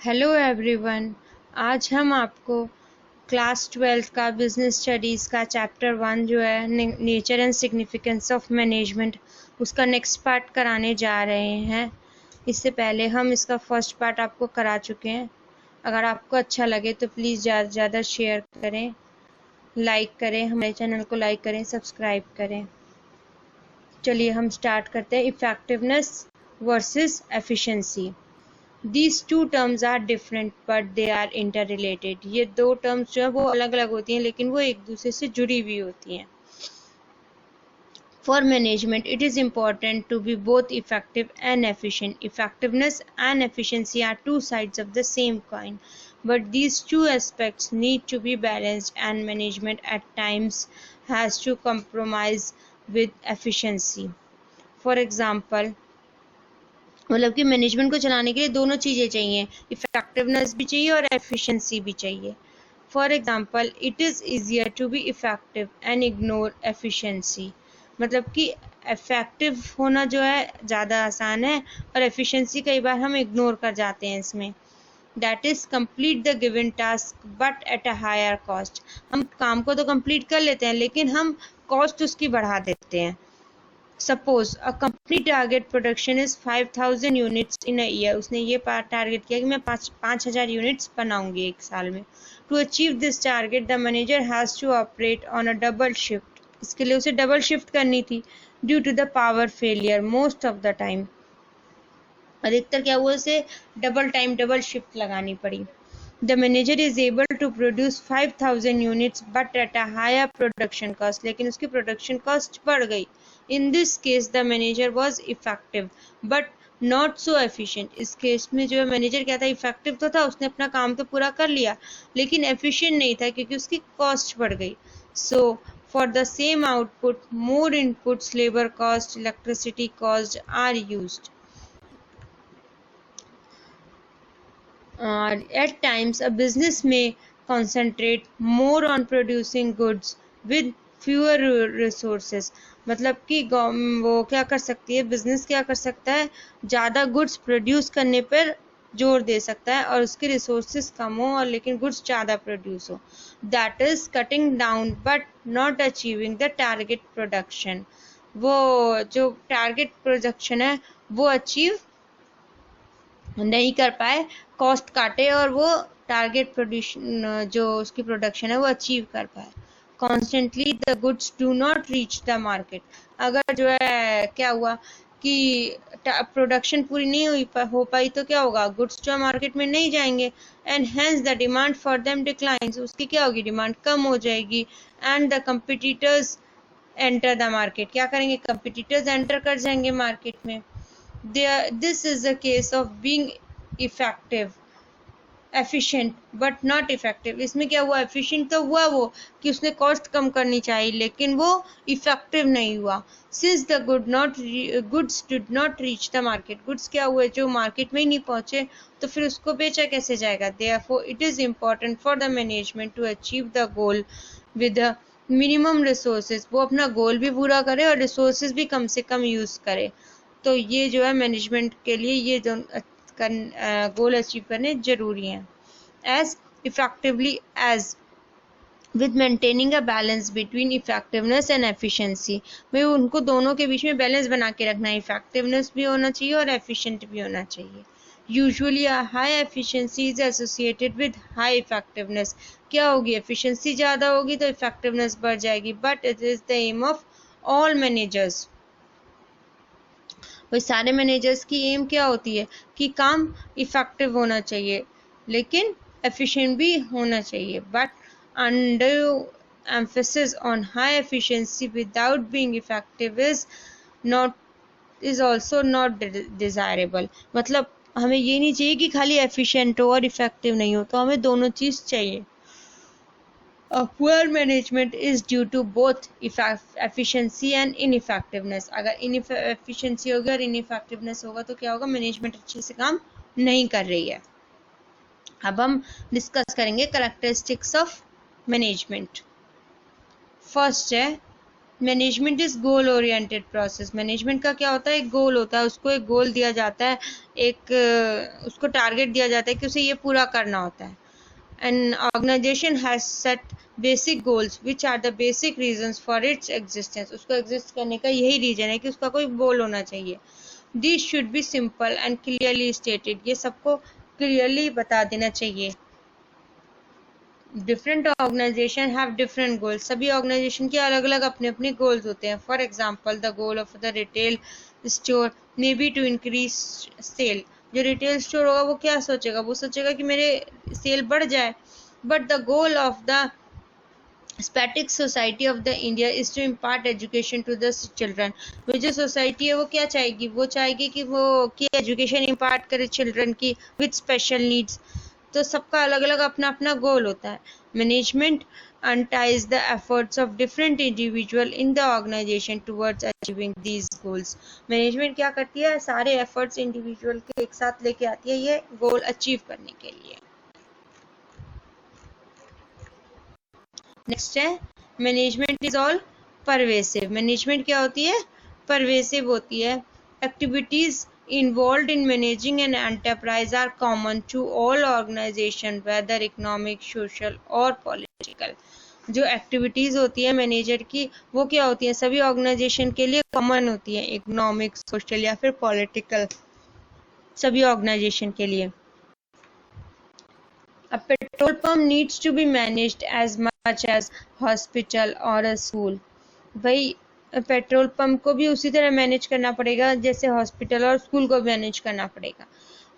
Hello everyone. आज हम आपको क्लास 12 का बिजनेस स्टडीज़ का चैप्टर 1 जो है nature and significance of management उसका नेक्स्ट पार्ट कराने जा रहे हैं। इससे पहले हम इसका फर्स्ट पार्ट आपको करा चुके हैं। अगर आपको अच्छा लगे तो प्लीज़ ज़्यादा से ज़्यादा शेयर करें, लाइक करें, हमारे चैनल को लाइक करें, सब्सक्राइब करें। चलिए हम स्टार्ट करते हैं। Effectiveness versus efficiency. These two terms are different but they are interrelated। ये दो टर्म्स जो है वो अलग अलग होती हैं लेकिन वो एक दूसरे से जुड़ी हुई होती हैं। For management, it is important to be both effective and efficient. Effectiveness and efficiency are two sides of the same coin, but these two aspects need to be balanced, and management at times has to compromise with efficiency. For example, मतलब कि management को चलाने के लिए दोनों चीज़ें चाहिए, effectiveness भी चाहिए और एफिशिएंसी भी चाहिए। For example, it is easier to be effective and ignore efficiency. मतलब कि इफेक्टिव होना जो है ज़्यादा आसान है और एफिशिएंसी कई बार हम इग्नोर कर जाते हैं इसमें। That is complete the given task but at a higher cost. हम काम को तो कंप्लीट कर लेते हैं लेकिन हम कॉस्ट उसकी बढ़ा देते हैं। Suppose a company target production is 5,000 units in a year। उसने ये टारगेट किया कि मैं 5,000 यूनिट्स बनाऊंगी एक साल में। To achieve this target, the manager has to operate on a double shift। इसके लिए उसे डबल शिफ्ट करनी थी due to the power failure most of the time। अधिकतर क्या हुआ, उसे डबल शिफ्ट लगानी पड़ी। The manager is able to produce 5,000 units but at a higher production cost। लेकिन उसकी प्रोडक्शन कॉस्ट बढ़ गई। In this case, the manager was effective but not so efficient। इस केस में जो है मैनेजर क्या था, इफेक्टिव तो था, उसने अपना काम तो पूरा कर लिया लेकिन एफिशिएंट नहीं था क्योंकि उसकी कॉस्ट बढ़ गई। So for the same output, more inputs, labor cost, electricity cost are used। At times, a business may concentrate more on producing goods with fewer resources। मतलब कि वो क्या कर सकती है, बिजनेस क्या कर सकता है, ज़्यादा गुड्स प्रोड्यूस करने पर जोर दे सकता है और उसके रिसोर्सेज कम हो और लेकिन गुड्स ज़्यादा प्रोड्यूस हो। That is cutting down but not achieving the target production. वो जो टारगेट प्रोडक्शन है वो अचीव नहीं कर पाए, कॉस्ट काटे और वो टारगेट प्रोड्यूशन जो उसकी प्रोडक्शन है वो अचीव कर पाए। Constantly the goods do not reach the market. अगर जो है क्या हुआ कि प्रोडक्शन पूरी नहीं हो पाई तो क्या होगा, गुड्स जो मार्केट में नहीं जाएंगे and hence the demand for them declines. उसकी क्या होगी, डिमांड कम हो जाएगी। And the competitors enter the market. क्या करेंगे, कंपिटिटर्स एंटर कर जाएंगे मार्केट में। This is a case of being effective, efficient but not effective। इसमें क्या हुआ, efficient तो हुआ वो कि उसने कॉस्ट कम करनी चाहिए लेकिन वो इफेक्टिव नहीं हुआ। Since the goods did not reach the market, goods क्या हुए, जो मार्केट में ही नहीं पहुंचे तो फिर उसको बेचा कैसे जाएगा। Therefore it is important for the management to achieve the goal with the minimum resources। वो अपना गोल भी पूरा करे और रिसोर्सेज भी कम से कम यूज करे। तो ये जो है मैनेजमेंट के लिए ये जो गोल अचीव करने जरूरी हैं। As effectively as with maintaining a balance between effectiveness and efficiency. भाई उनको दोनों के बीच में बैलेंस बना के रखना है, इफेक्टिवनेस भी होना चाहिए और एफिशिएंट भी होना चाहिए। Usually a high efficiency is associated with high effectiveness. क्या होगी, एफिशिएंसी ज़्यादा होगी तो इफेक्टिवनेस बढ़ जाएगी। But it is the aim of all managers. वही सारे मैनेजर्स की एम क्या होती है कि काम इफेक्टिव होना चाहिए लेकिन एफिशिएंट भी होना चाहिए। But under emphasis on high efficiency without being effective is also not desirable। मतलब हमें ये नहीं चाहिए कि खाली एफिशिएंट हो और इफेक्टिव नहीं हो, तो हमें दोनों चीज चाहिए। A poor management is due to both efficiency and ineffectiveness। अगर inefficiency होगी और ineffectiveness होगा तो क्या होगा, मैनेजमेंट अच्छे से काम नहीं कर रही है। अब हम डिस्कस करेंगे कैरेक्टरिस्टिक्स ऑफ मैनेजमेंट। फर्स्ट है management is goal oriented process. Management का क्या होता है, एक गोल होता है, उसको एक गोल दिया जाता है, एक उसको टारगेट दिया जाता है कि उसे ये पूरा करना होता है। An organization has set basic goals which are the basic reasons for its existence। उसको एग्जिस्ट करने का यही रीजन है कि उसका कोई गोल होना चाहिए। These should be simple and clearly stated। ये सबको क्लियरली बता देना चाहिए। Different organisation have different goals. सभी ऑर्गेनाइजेशन के अलग अलग अपने अपने गोल्स होते हैं। For example the goal of the retail store may be to increase sale. जो रिटेल स्टोर होगा वो क्या सोचेगा, वो सोचेगा कि मेरे सेल बढ़ जाए। But the goal of the spastic society of the India is to impart education to the children. वो जो सोसाइटी है वो क्या चाहेगी, वो चाहेगी कि वो की एजुकेशन इम्पार्ट करे चिल्ड्रन की विद स्पेशल नीड्स। तो सबका अलग अलग अपना अपना गोल होता है। Management unties the efforts of different individual in the organization towards achieving these goals। Management क्या करती है, सारे एफर्ट्स इंडिविजुअल के एक साथ लेके आती है ये गोल अचीव करने के लिए। नेक्स्ट है management is all pervasive. Management क्या होती है, परवेसिव होती है। Activities involved in managing an enterprise are common to all organizations whether economic, social or political। जो एक्टिविटीज होती है मैनेजर की वो क्या होती है, सभी ऑर्गेनाइजेशन के लिए कॉमन होती है, इकोनॉमिक, सोशल या फिर पॉलिटिकल, सभी ऑर्गेनाइजेशन के लिए। A petrol pump needs to be managed as much as hospital or a school। भाई पेट्रोल पंप को भी उसी तरह मैनेज करना पड़ेगा जैसे हॉस्पिटल और स्कूल को मैनेज करना पड़ेगा।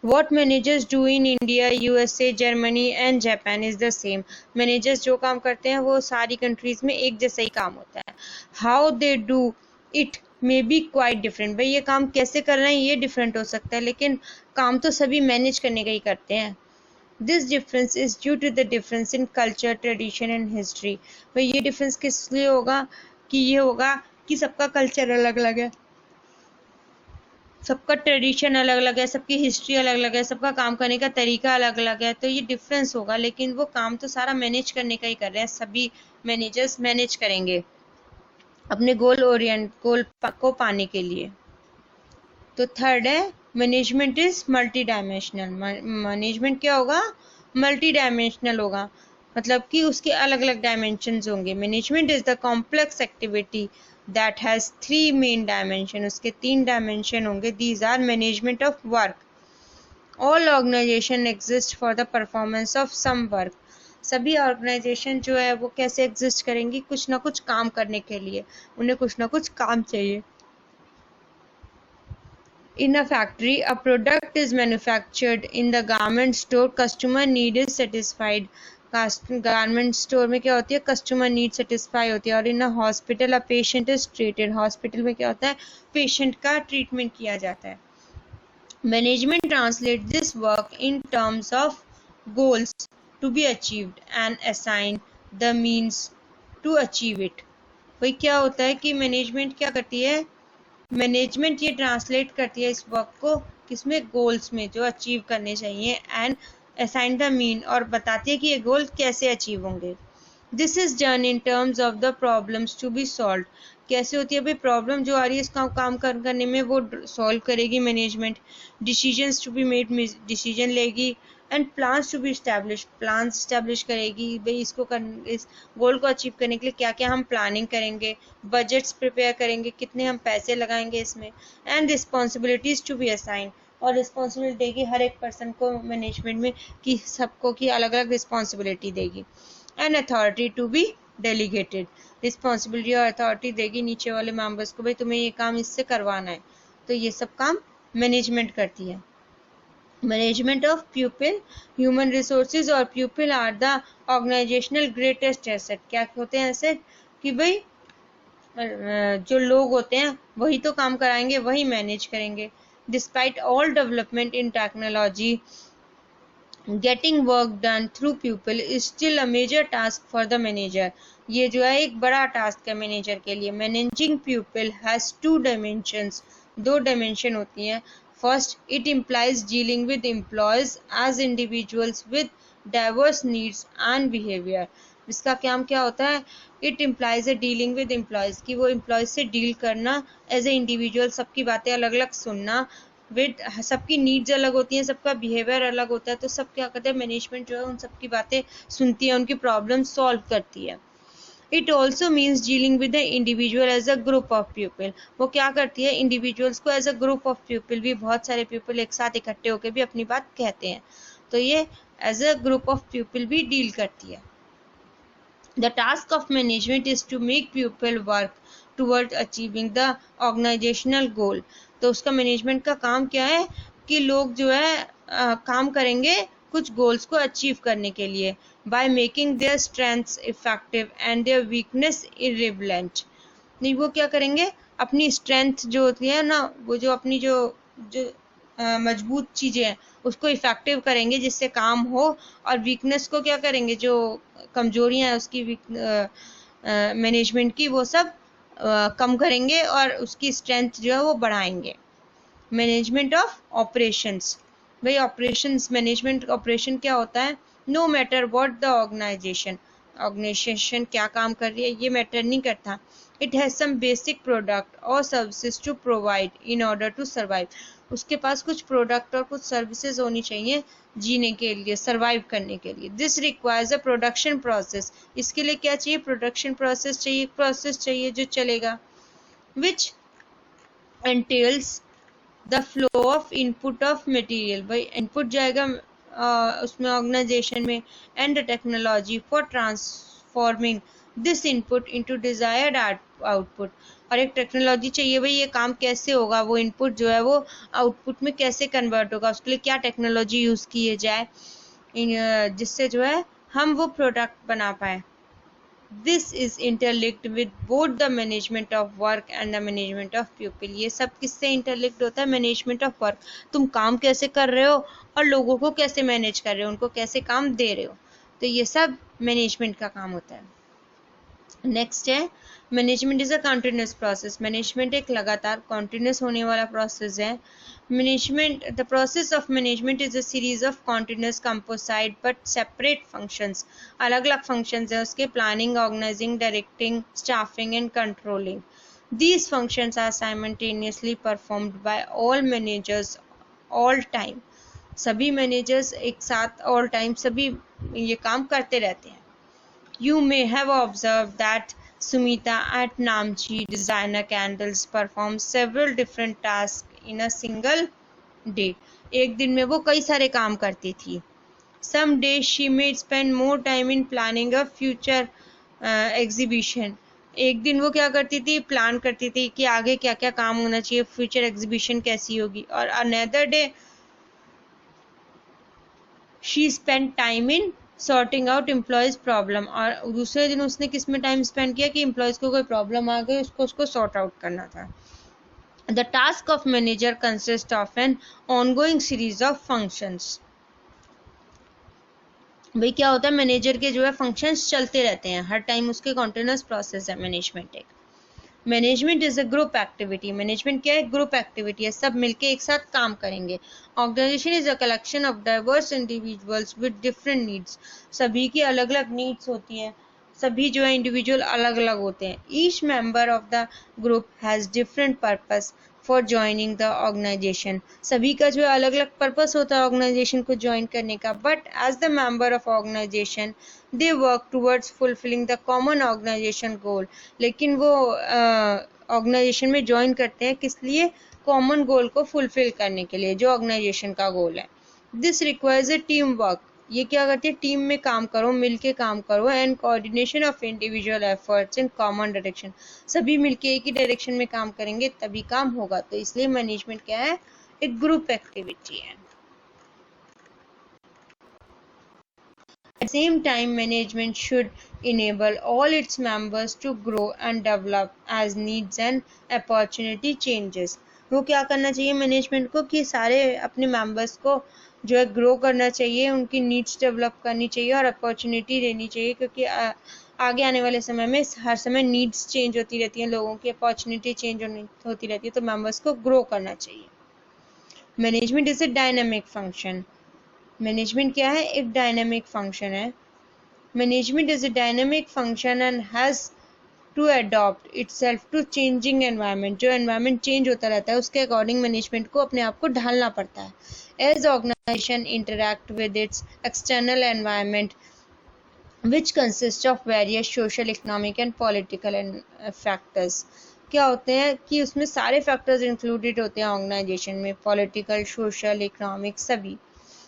What managers do in India, USA, Germany and Japan is the same। Managers जो काम करते हैं वो सारी कंट्रीज में एक जैसा ही काम होता है। How they do it may be quite different। भाई ये काम कैसे कर रहे हैं ये डिफरेंट हो सकता है, लेकिन काम तो सभी मैनेज करने का ही करते हैं। This difference is due to the difference in culture, tradition and history। भाई ये डिफरेंस किस लिए होगा कि ये होगा कि सबका कल्चर अलग अलग है, सबका ट्रेडिशन अलग अलग है, सबकी हिस्ट्री अलग अलग है, सबका काम करने का तरीका अलग अलग है, तो ये डिफरेंस होगा। लेकिन वो काम तो सारा मैनेज करने का ही कर रहे हैं, सभी मैनेजर्स मैनेज करेंगे अपने गोल को पाने के लिए। तो थर्ड है management is multi dimensional. Management क्या होगा, मल्टी डायमेंशनल होगा, मतलब कि उसके अलग अलग डायमेंशंस होंगे। Management is the complex activity that has 3 main dimension. उसके 3 डायमेंशन होंगे। These are management of work. All organisation exist for the performance of some work. सभी ऑर्गेनाइजेशन जो है वो कैसे एग्जिस्ट करेंगी, कुछ ना कुछ काम करने के लिए, उन्हें कुछ ना कुछ काम चाहिए। In a factory, a product is manufactured. In the garment store, customer need is satisfied। Garment store में क्या होती है, कस्टमर नीड सेटिस्फाई होती है। और in a hospital a patient is treated. Hospital में क्या होता है, पेशेंट का ट्रीटमेंट किया जाता है। Management translate this work in terms of goals to be achieved and assign the means to achieve it. वही क्या होता है कि मैनेजमेंट क्या करती है, मैनेजमेंट ये ट्रांसलेट करती है इस वर्क को किसमें, गोल्स में जो अचीव करने चाहिए, एंड असाइन द मीन, और बताती है कि ये गोल कैसे अचीव होंगे। This is done in terms of the problems to be solve. कैसे होती है भाई, प्रॉब्लम जो आ रही है इसका काम करने में वो सॉल्व करेगी management. Decisions to be made, decision लेगी। And plans to be establish, plan establish करेगी भाई इसको इस गोल को अचीव करने के लिए क्या क्या हम प्लानिंग करेंगे, बजट्स प्रिपेयर करेंगे, कितने हम पैसे लगाएंगे इसमें। And responsibilities to be assign, और रिस्पॉन्सिबिलिटी देगी हर एक पर्सन को मैनेजमेंट में कि सबको की अलग अलग रिस्पॉन्सिबिलिटी देगी। And authority to be delegated, responsibility और अथॉरिटी देगी नीचे वाले मेंबर्स को, भाई तुम्हें ये काम इससे करवाना है। तो ये सब काम मैनेजमेंट करती है। Management of people, human resources और people are the organisational greatest asset. क्या होते हैं एसेट कि भाई जो लोग होते हैं वही तो काम कराएंगे, वही मैनेज करेंगे। Despite all development in technology, getting work done through people is still a major task for the manager. ये जो है एक बड़ा टास्क है मैनेजर के लिए। Managing people has 2 dimensions, 2 dimension होती हैं। First, it implies dealing with employees as individuals with diverse needs and behavior। इसका काम क्या होता है, it implies A dealing with employees, कि वो एम्प्लॉयज से डील करना एज ए इंडिविजुअल, सबकी बातें अलग अलग सुनना, विद सबकी नीड्स अलग होती हैं, सबका बिहेवियर अलग होता है, तो सब क्या करते हैं, मैनेजमेंट जो है उन सबकी बातें सुनती है, उनकी प्रॉब्लम सॉल्व करती है। It also means dealing with the individual as a group of people, वो क्या करती है, इंडिविजुअल्स को as a group of people भी, बहुत सारे पीपल एक साथ इकट्ठे होकर भी अपनी बात कहते हैं, तो ये as a group of people भी डील करती है। The task of management is to make people work towards achieving the organizational goal. तो उसका मैनेजमेंट का काम क्या है कि लोग जो है काम करेंगे कुछ गोल्स को अचीव करने के लिए, by making their strengths effective and their weakness irrelevant. नहीं, वो क्या करेंगे, अपनी स्ट्रेंथ जो होती है ना, वो जो अपनी जो जो मजबूत चीजें हैं उसको इफेक्टिव करेंगे जिससे काम हो, और वीकनेस को क्या करेंगे, जो कमजोरियां हैं उसकी मैनेजमेंट की, वो सब कम करेंगे और उसकी स्ट्रेंथ जो है वो बढ़ाएंगे। मैनेजमेंट ऑफ ऑपरेशंस, भाई ऑपरेशंस, मैनेजमेंट ऑपरेशन क्या होता है, no matter what the organisation क्या काम कर रही है ये मैटर नहीं करता, it has some basic product और services to provide in order to survive, उसके पास कुछ प्रोडक्ट और कुछ सर्विसेज होनी चाहिए जीने के लिए, सर्वाइव करने के लिए। This requires a production process, इसके लिए क्या चाहिए, प्रोडक्शन प्रोसेस चाहिए, प्रोसेस चाहिए जो चलेगा, which entails the flow of input of material, भाई इनपुट जाएगा उसमें ऑर्गेनाइजेशन में, and the technology for transforming this input into desired output, और एक टेक्नोलॉजी चाहिए, भाई ये काम कैसे होगा, वो इनपुट जो है वो आउटपुट में कैसे कन्वर्ट होगा, उसके लिए क्या टेक्नोलॉजी यूज किए जाए जिससे जो है हम वो प्रोडक्ट बना पाए। This is interlinked with both the management of work and the management of people. ये सब किससे interlinked होता है, management of work, तुम काम कैसे कर रहे हो और लोगों को कैसे मैनेज कर रहे हो, उनको कैसे काम दे रहे हो, तो ये सब मैनेजमेंट का काम होता है। नेक्स्ट है management is a continuous process, management एक लगातार कॉन्टिन्यूस होने वाला प्रोसेस है। Management, the process of management is a series of continuous composite but separate functions, अलग अलग फंक्शंस है उसके, planning, organising, directing, staffing and controlling. These functions are simultaneously performed by all managers all time. सभी managers एक साथ all time सभी ये काम करते रहते हैं। You may have observed that Sumita at Namchi Designer Candles performs several different tasks in a single day. एक दिन में वो कई सारे काम करती थी। Some days she may spend more time in planning a future exhibition. एक दिन वो क्या करती थी, प्लान करती थी कि आगे क्या क्या काम होना चाहिए, फ्यूचर एग्जीबिशन कैसी होगी, और another day she spent time in sorting out employees problem, और दूसरे दिन उसने किस में टाइम स्पेंड किया कि एम्प्लॉयज को कोई प्रॉब्लम आ गई, उसको सॉर्ट आउट करना था। The task of manager consist of an ongoing series of functions, भाई क्या होता है, मैनेजर के जो है फंक्शंस चलते रहते हैं हर टाइम, उसके कॉन्टिन्यूस प्रोसेस है मैनेजमेंट एक। Management is a group activity, management क्या है, ग्रुप एक्टिविटी है, सब मिलके एक साथ काम करेंगे। Organisation is a collection of diverse individuals with different needs, सभी की अलग अलग नीड्स होती हैं, सभी जो है इंडिविजुअल अलग अलग होते हैं। Each member of the group has different purpose for joining the organisation, सभी का जो है अलग अलग पर्पस होता है ऑर्गेनाइजेशन को ज्वाइन करने का, but as the member of organisation they work towards fulfilling the common organisation goal, लेकिन वो ऑर्गेनाइजेशन में ज्वाइन करते हैं किस लिए, कॉमन गोल को फुलफिल करने के लिए जो ऑर्गेनाइजेशन का गोल है। This requires a team work, ये क्या करती है, टीम में काम करो, मिलके काम करो, and coordination of individual efforts in common direction, सभी मिलके एक ही डायरेक्शन में काम करेंगे तभी काम होगा, तो इसलिए मैनेजमेंट क्या है, एक ग्रुप एक्टिविटी है। At the same time, management should enable all its members to grow and develop as needs and opportunity changes. वो क्या करना चाहिए मैनेजमेंट को कि सारे अपने मेंबर्स को जो है ग्रो करना चाहिए, उनकी नीड्स डेवलप करनी चाहिए और अपॉर्चुनिटी देनी चाहिए, क्योंकि आगे आने वाले समय में हर समय नीड्स चेंज होती रहती हैं, लोगों की अपॉर्चुनिटी चेंज होती रहती है, तो मेंबर्स को ग्रो करना चाहिए। Management is a dynamic function, management क्या है, एक डायनामिक फंक्शन है। Management is a dynamic function and has to adopt itself to changing environment. जो एनवायरनमेंट चेंज होता रहता है उसके अकॉर्डिंग मैनेजमेंट को अपने आप को ढालना पड़ता है। As organisation interact with its external environment which consists of various social, economic and political factors। क्या होते हैं कि उसमें सारे फैक्टर्स इंक्लूडेड होते हैं ऑर्गेनाइजेशन में, पॉलिटिकल, सोशल, इकोनॉमिक, सभी।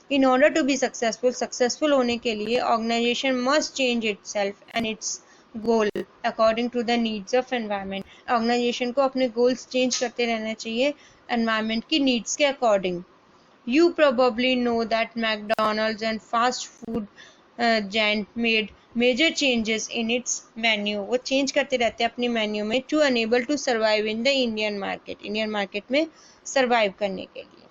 In order to be successful होने के लिए organisation must change itself and its goal according to the needs of environment. Organisation को अपने गोल्स चेंज करते रहना चाहिए एनवायरनमेंट की नीड्स के according. You probably know that McDonald's and fast food giant made major changes in its menu। वो change करते रहते हैं अपनी मेन्यू में to enable to survive in the Indian market। Indian market में सर्वाइव करने के लिए।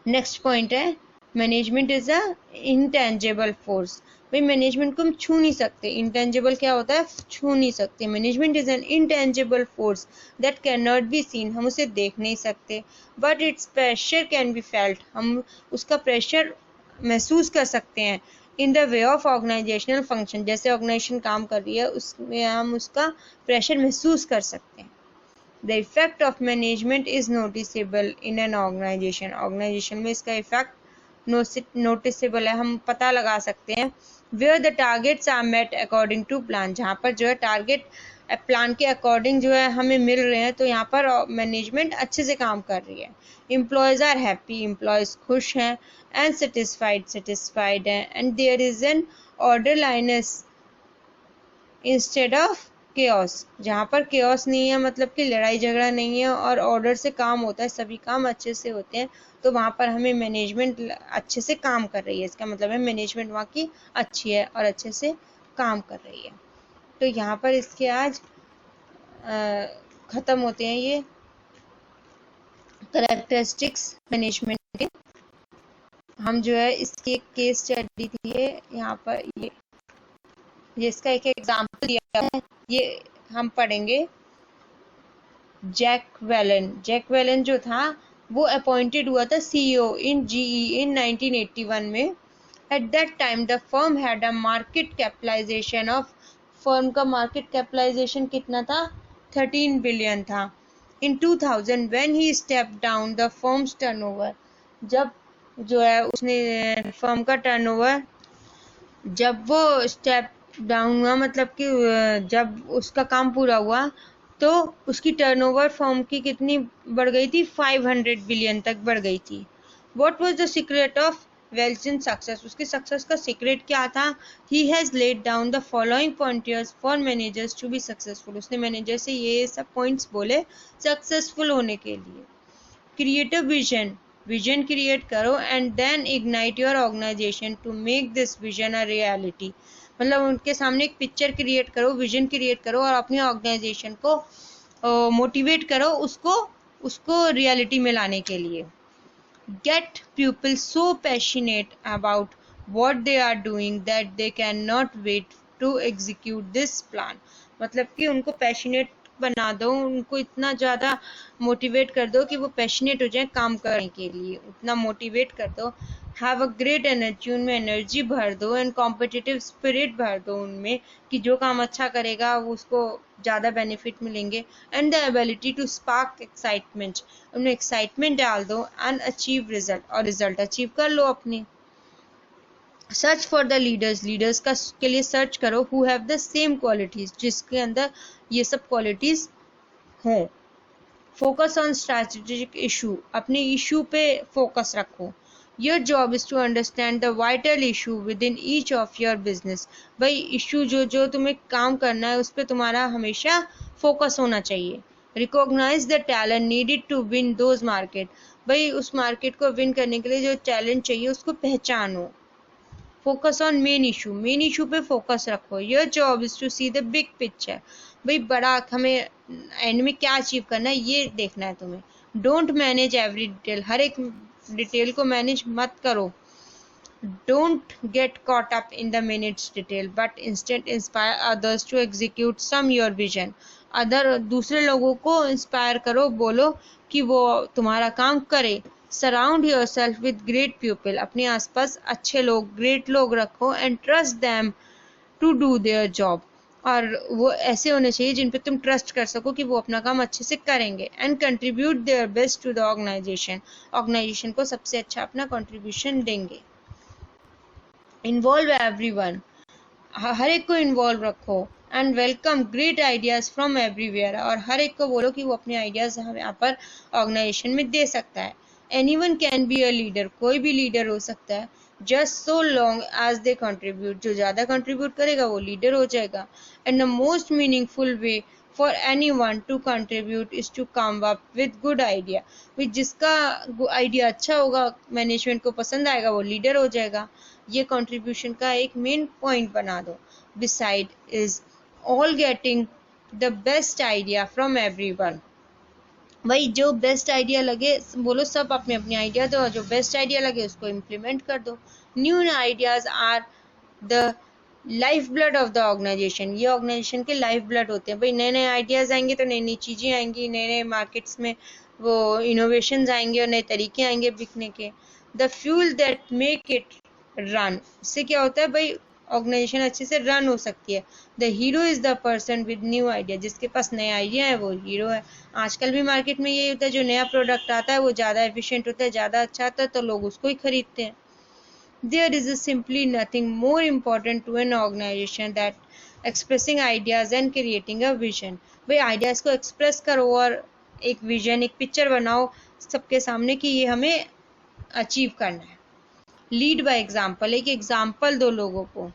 नेक्स्ट पॉइंट है management is a intangible force. भाई मैनेजमेंट को हम छू नहीं सकते। इंटेंजिबल क्या होता है? छू नहीं सकते। Management is an intangible force that can not be seen. हम उसे देख नहीं सकते, but its pressure can be felt. हम उसका प्रेशर महसूस कर सकते हैं। In the way of organisational function, जैसे ऑर्गेनाइजेशन काम कर रही है उसमें हम उसका प्रेशर महसूस कर सकते हैं। The effect of management is noticeable in an organization। Organisation में इसका इफेक्ट नोटिसेबल है, हम पता लगा सकते हैं। Where the targets are met according to plan। जहाँ पर जो है टारगेट प्लान के अकॉर्डिंग जो है हमें मिल रहे हैं, तो यहाँ पर मैनेजमेंट अच्छे से काम कर रही है। एम्प्लॉयज आर हैप्पी, एम्प्लॉयज खुश हैं। एंड सेटिस्फाइड हैं। And there is an orderliness instead of chaos. जहाँ पर केओस नहीं है, मतलब कि लड़ाई झगड़ा नहीं है और ऑर्डर से काम होता है, सभी काम अच्छे से होते हैं, तो वहाँ पर हमें मैनेजमेंट अच्छे से काम कर रही है। इसका मतलब है मैनेजमेंट वहाँ की अच्छी है और अच्छे से काम कर रही है। तो यहाँ पर इसके आज ख़त्म होते हैं ये करेक्टरिस्टिक्स मैनेजमेंट के। हम जो है इसकी एक केस स्टडी थी यहाँ पर, ये इसका एक एग्जाम्पल दिया है, ये हम पढ़ेंगे। जैक वेलन जो था वो अपॉइंटेड हुआ था CEO इन GE इन 1981 में। At that time the firm had a market capitalisation of, firm का मार्केट कैपिटलाइजेशन कितना था? 13 बिलियन था। In 2000 when he step down the firm's turnover, जब जो है उसने फर्म का टर्नओवर, जब वो स्टेप डाउन हुआ, मतलब कि जब उसका काम पूरा हुआ, तो उसकी टर्नओवर फर्म की कितनी बढ़ गई थी? 500 बिलियन तक बढ़ गई थी। What was the secret of wealth in success? उसकी सक्सेस का सीक्रेट क्या था? He has laid down the following pointers for managers to be successful. उसने मैनेजर से ये सब पॉइंट्स बोले सक्सेसफुल होने के लिए। क्रिएट अ विजन क्रिएट करो and then ignite your organisation to make this vision a reality. मतलब उनके सामने एक पिक्चर क्रिएट करो, विजन क्रिएट करो और अपनी ऑर्गेनाइजेशन को मोटिवेट करो उसको रियलिटी में लाने के लिए। Get people so passionate about what they are doing that they can not wait to execute this plan. मतलब कि उनको पैशनेट बना दो, उनको इतना ज़्यादा मोटिवेट कर दो कि वो पैशनेट हो जाए काम करने के लिए, उतना मोटिवेट कर दो। हैव अ ग्रेट एनर्जी, उनमें एनर्जी भर दो एंड कॉम्पिटिटिव स्पिरिट भर दो उनमें, कि जो काम अच्छा करेगा वो उसको ज़्यादा बेनिफिट मिलेंगे। And the ability to spark excitement, उनमें एक्साइटमेंट डाल दो एंड अचीव रिजल्ट, और रिजल्ट अचीव कर लो अपनी। सर्च फॉर द लीडर्स के लिए सर्च करो who have the same qualities, जिसके अंदर ये सब क्वालिटीज हों। फोकस ऑन स्ट्रैटेजिक इशू, अपने इशू पे फोकस रखो। Your job is to understand the vital issue within each of your business. भाई इशू जो तुम्हें काम करना है उस पर तुम्हारा हमेशा फोकस होना चाहिए। Recognise the talent needed to win those market, भाई उस मार्केट को विन करने के लिए जो टैलेंट चाहिए उसको पहचानो। फोकस ऑन मेन इशू पे फोकस रखो। Your job is to see the big picture, भाई बड़ा हमें एंड में क्या अचीव करना है ये देखना है तुम्हें। डोंट मैनेज एवरी डिटेल, हर एक डिटेल को मैनेज मत करो। Don't get caught up in the minutes detail but instant inspire others to execute some your vision. दूसरे लोगों को इंस्पायर करो, बोलो कि वो तुम्हारा काम करे, surround yourself with great people, अपने आसपास अच्छे लोग, ग्रेट लोग रखो, and trust them to do their job, और वो ऐसे होने चाहिए जिन पे तुम ट्रस्ट कर सको कि वो अपना काम अच्छे से करेंगे। And contribute their best to the organisation, organisation को सबसे अच्छा अपना कंट्रीब्यूशन देंगे। इन्वॉल्व एवरीवन, हर एक को इन्वॉल्व रखो। And welcome great ideas from everywhere, और हर एक को बोलो कि वो अपने आइडियाज यहाँ पर ऑर्गेनाइजेशन में दे सकता है। Anyone can be a leader, कोई भी लीडर हो सकता है, just so long as they contribute, जो ज़्यादा कंट्रीब्यूट करेगा वो लीडर हो जाएगा। And the most meaningful way for anyone to contribute is to come up with good idea, जिसका आइडिया अच्छा होगा, मैनेजमेंट को पसंद आएगा, वो लीडर हो जाएगा। ये कंट्रीब्यूशन का एक मेन पॉइंट बना दो। Beside is all getting the best idea from everyone, भाई जो बेस्ट आइडिया लगे बोलो, सब अपने अपने आइडिया दो, जो बेस्ट आइडिया लगे उसको इम्प्लीमेंट कर दो। New ideas are the life blood of the organisation, ये ऑर्गेनाइजेशन के लाइफ ब्लड होते हैं। भाई नए नए आइडियाज आएंगे तो नई नई चीज़ें आएंगी, नए नए मार्केट्स में वो इनोवेशंस आएंगे और नए तरीके आएंगे बिकने के। The fuel that make it run, इससे क्या होता है भाई, ऑर्गेनाइजेशन अच्छे से रन हो सकती है। The hero is the person with new idea, जिसके पास नए आइडिया है वो हीरो है। आजकल भी मार्केट में यही होता है, जो नया प्रोडक्ट आता है वो ज़्यादा एफिशिएंट होता है, ज़्यादा अच्छा आता है, तो लोग उसको ही खरीदते हैं। There is simply nothing more important to an organization that expressing ideas and creating a vision, भाई आइडियाज़ को एक्सप्रेस करो और एक विजन, एक पिक्चर बनाओ सबके सामने कि ये हमें अचीव करना है। लीड बाय एग्जाम्पल, एक एग्जाम्पल दो लोगों को।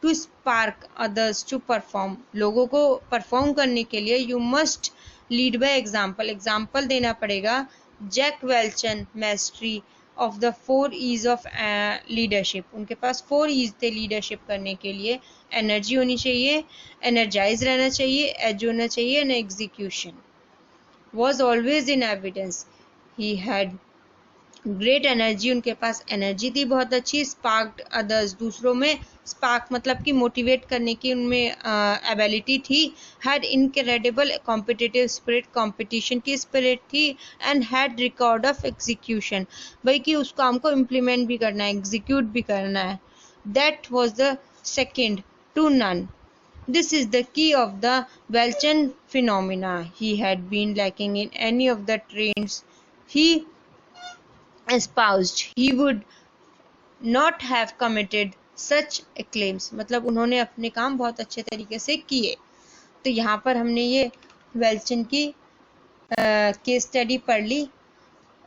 To spark others to perform, लोगों को परफॉर्म करने के लिए you must lead by example, example देना पड़ेगा। Jack Welch's mastery of the 4 E's of leadership, उनके पास 4 E's थे लीडरशिप करने के लिए। एनर्जी होनी चाहिए, एनर्जाइज रहना चाहिए, एज होना चाहिए, and execution was always in evidence. He had great energy, उनके पास एनर्जी थी बहुत अच्छी। स्पार्क्ड अदर्स, दूसरों में स्पार्क मतलब कि मोटिवेट करने की उनमें एबिलिटी थी। Had incredible competitive spirit, competition की स्पिरिट थी। And had record of execution, भाई कि उस काम को इम्प्लीमेंट भी करना है, एग्जीक्यूट भी करना है। That was the second to none. This is the key of the Welchen phenomena. He had been lacking in any of the traits he espoused, he would not have committed such claims, मतलब उन्होंने अपने काम बहुत अच्छे तरीके से किए। तो यहाँ पर हमने ये वेल्चन की केस स्टडी पढ़ ली।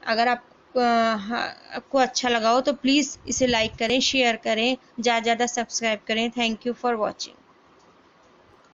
अगर आपको अच्छा लगा हो तो प्लीज़ इसे लाइक करें, शेयर करें, ज़्यादा ज़्यादा सब्सक्राइब करें। Thank you for watching.